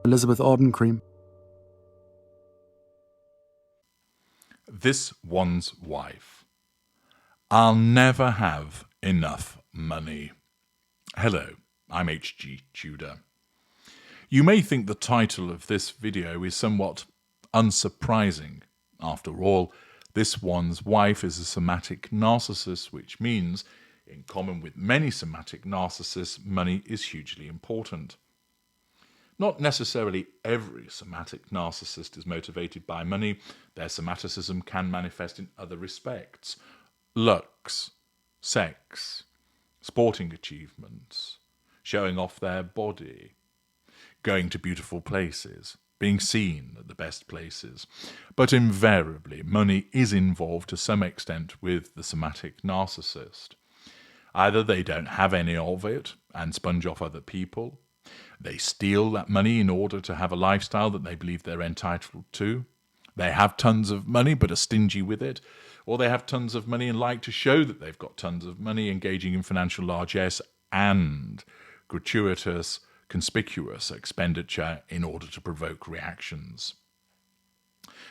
Elizabeth Arden cream. This one's wife. I'll never have enough money. Hello, I'm HG Tudor. You may think the title of this video is somewhat unsurprising. After all, this one's wife is a somatic narcissist, which means, in common with many somatic narcissists, money is hugely important. Not necessarily every somatic narcissist is motivated by money. Their somaticism can manifest in other respects. Looks, sex, sporting achievements, showing off their body, going to beautiful places, being seen at the best places. But invariably, money is involved to some extent with the somatic narcissist. Either they don't have any of it and sponge off other people, they steal that money in order to have a lifestyle that they believe they're entitled to, they have tons of money but are stingy with it, or they have tons of money and like to show that they've got tons of money, engaging in financial largesse and gratuitous, conspicuous expenditure in order to provoke reactions.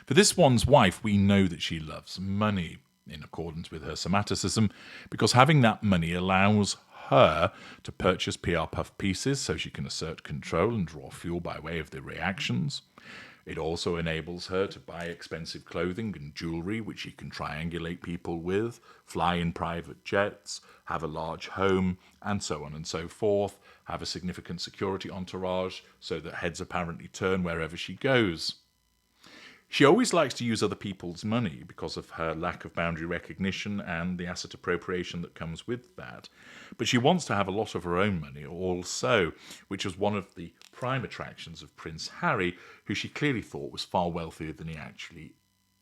For this one's wife, we know that she loves money, in accordance with her somaticism, because having that money allows her to purchase PR puff pieces so she can assert control and draw fuel by way of the reactions. It also enables her to buy expensive clothing and jewellery which she can triangulate people with, fly in private jets, have a large home, and so on and so forth, have a significant security entourage so that heads apparently turn wherever she goes. She always likes to use other people's money because of her lack of boundary recognition and the asset appropriation that comes with that. But she wants to have a lot of her own money also, which was one of the prime attractions of Prince Harry, who she clearly thought was far wealthier than he actually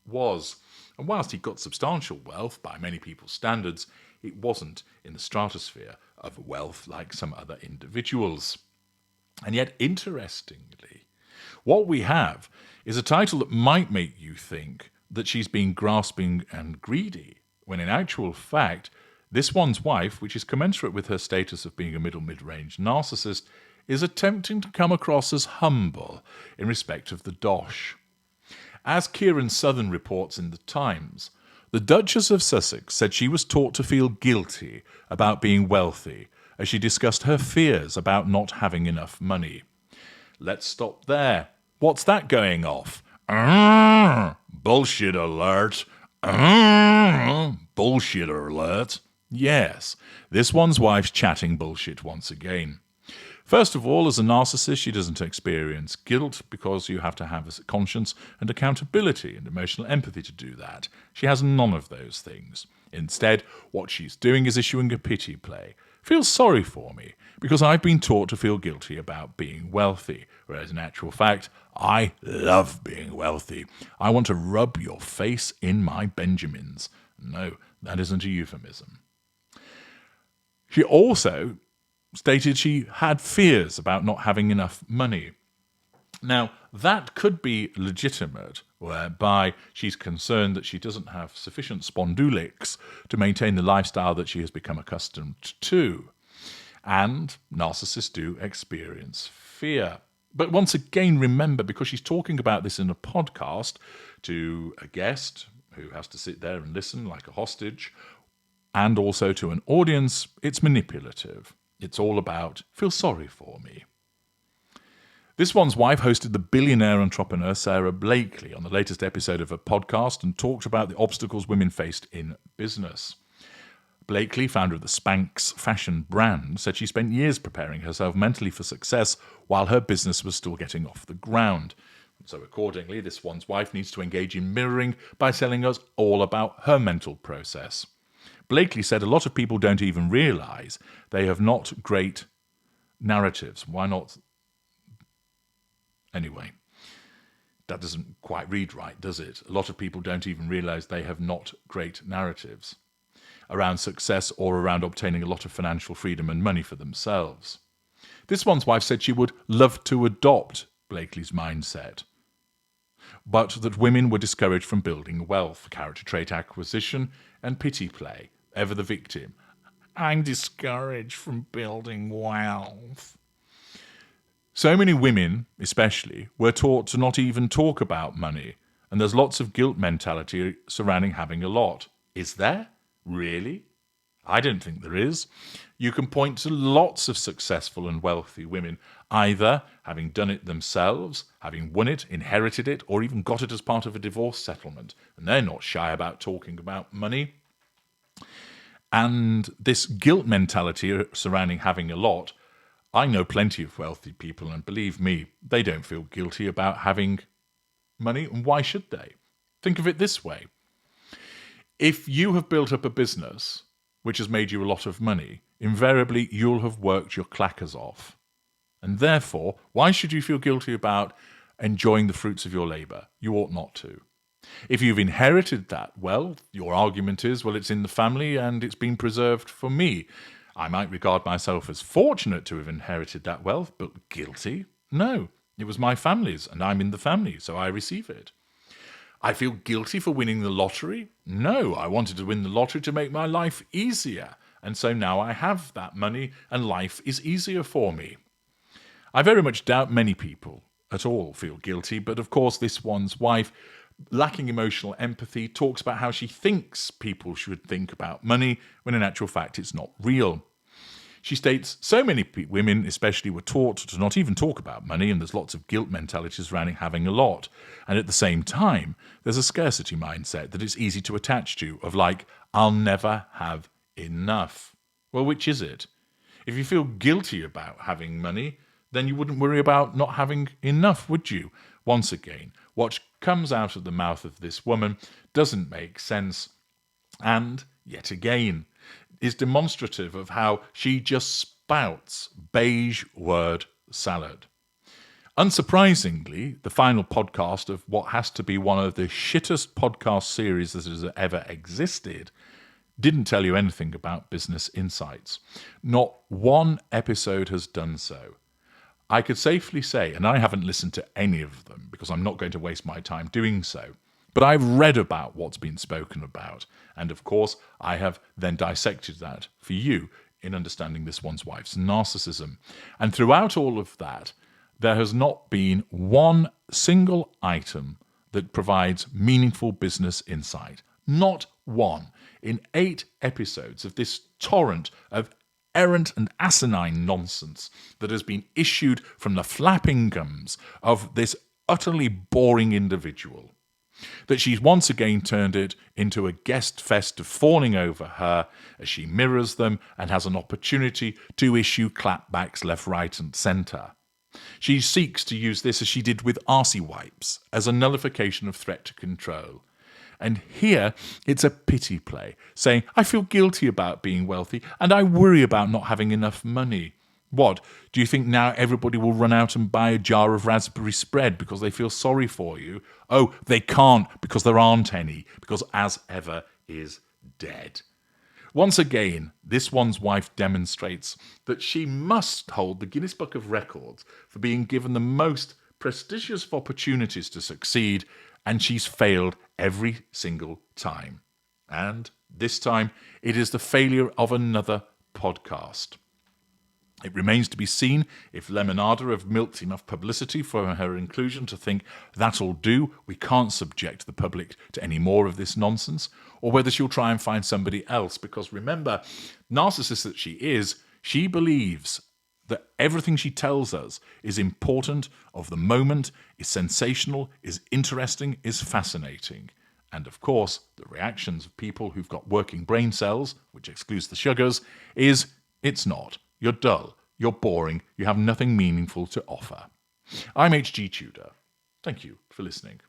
was. And whilst he got substantial wealth by many people's standards, it wasn't in the stratosphere of wealth like some other individuals. And yet, interestingly, what we have is a title that might make you think that she's being grasping and greedy, when in actual fact, this one's wife, which is commensurate with her status of being a mid-range narcissist, is attempting to come across as humble in respect of the dosh. As Kieran Southern reports in The Times, the Duchess of Sussex said she was taught to feel guilty about being wealthy as she discussed her fears about not having enough money. Let's stop there. What's that going off? Bullshit alert. Bullshit alert. Yes, this one's wife's chatting bullshit once again. First of all, as a narcissist, she doesn't experience guilt because you have to have a conscience and accountability and emotional empathy to do that. She has none of those things. Instead, what she's doing is issuing a pity play. Feel sorry for me because I've been taught to feel guilty about being wealthy, whereas in actual fact, I love being wealthy. I want to rub your face in my Benjamins. No, that isn't a euphemism. She also stated she had fears about not having enough money. Now, that could be legitimate, whereby she's concerned that she doesn't have sufficient spondulics to maintain the lifestyle that she has become accustomed to. And narcissists do experience fear. But once again, remember, because she's talking about this in a podcast to a guest who has to sit there and listen like a hostage, and also to an audience, it's manipulative. It's all about, feel sorry for me. This one's wife hosted the billionaire entrepreneur Sarah Blakely on the latest episode of her podcast and talked about the obstacles women faced in business. Blakely, founder of the Spanx fashion brand, said she spent years preparing herself mentally for success while her business was still getting off the ground. So accordingly, this one's wife needs to engage in mirroring by telling us all about her mental process. Blakely said a lot of people don't even realise they have not great narratives. Why not? Anyway, that doesn't quite read right, does it? A lot of people don't even realise they have not great narratives around success or around obtaining a lot of financial freedom and money for themselves. This one's wife said she would love to adopt Blakely's mindset, but that women were discouraged from building wealth, character trait acquisition, and pity play. Ever the victim. I'm discouraged from building wealth. So many women, especially, were taught to not even talk about money, and there's lots of guilt mentality surrounding having a lot. Is there? Really? I don't think there is. You can point to lots of successful and wealthy women, either having done it themselves, having won it, inherited it, or even got it as part of a divorce settlement, and they're not shy about talking about money. And this guilt mentality surrounding having a lot, I know plenty of wealthy people, and believe me, they don't feel guilty about having money, and why should they? Think of it this way. If you have built up a business which has made you a lot of money, invariably you'll have worked your clackers off. And therefore, why should you feel guilty about enjoying the fruits of your labour? You ought not to. If you've inherited that wealth, your argument is, well, it's in the family and it's been preserved for me. I might regard myself as fortunate to have inherited that wealth, but guilty? No, it was my family's and I'm in the family, so I receive it. I feel guilty for winning the lottery? No, I wanted to win the lottery to make my life easier, and so now I have that money and life is easier for me. I very much doubt many people at all feel guilty, but of course this one's wife, lacking emotional empathy, talks about how she thinks people should think about money, when in actual fact it's not real. She states, so many women especially were taught to not even talk about money, and there's lots of guilt mentality surrounding having a lot. And at the same time, there's a scarcity mindset that it's easy to attach to, of like, I'll never have enough. Well, which is it? If you feel guilty about having money, then you wouldn't worry about not having enough, would you? Once again, what comes out of the mouth of this woman doesn't make sense. And, yet again, is demonstrative of how she just spouts beige word salad. Unsurprisingly, the final podcast of what has to be one of the shittest podcast series that has ever existed didn't tell you anything about business insights. Not one episode has done so. I could safely say, and I haven't listened to any of them because I'm not going to waste my time doing so, but I've read about what's been spoken about, and of course I have then dissected that for you in understanding this one's wife's narcissism. And throughout all of that, there has not been one single item that provides meaningful business insight. Not one. In 8 episodes of this torrent of errant and asinine nonsense that has been issued from the flapping gums of this utterly boring individual, that she's once again turned it into a guest fest of fawning over her as she mirrors them and has an opportunity to issue clapbacks left, right and centre. She seeks to use this, as she did with Arsey Wipes, as a nullification of threat to control. And here it's a pity play, saying, I feel guilty about being wealthy and I worry about not having enough money. What, do you think now everybody will run out and buy a jar of raspberry spread because they feel sorry for you? Oh, they can't because there aren't any, because as ever is dead. Once again, this one's wife demonstrates that she must hold the Guinness Book of Records for being given the most prestigious of opportunities to succeed, and she's failed every single time. And this time, it is the failure of another podcast. It remains to be seen if Lemonada have milked enough publicity for her inclusion to think that'll do, we can't subject the public to any more of this nonsense, or whether she'll try and find somebody else, because remember, narcissist that she is, she believes that everything she tells us is important, of the moment, is sensational, is interesting, is fascinating. And of course, the reactions of people who've got working brain cells, which excludes the sugars, is it's not. You're dull, you're boring, you have nothing meaningful to offer. I'm H.G. Tudor. Thank you for listening.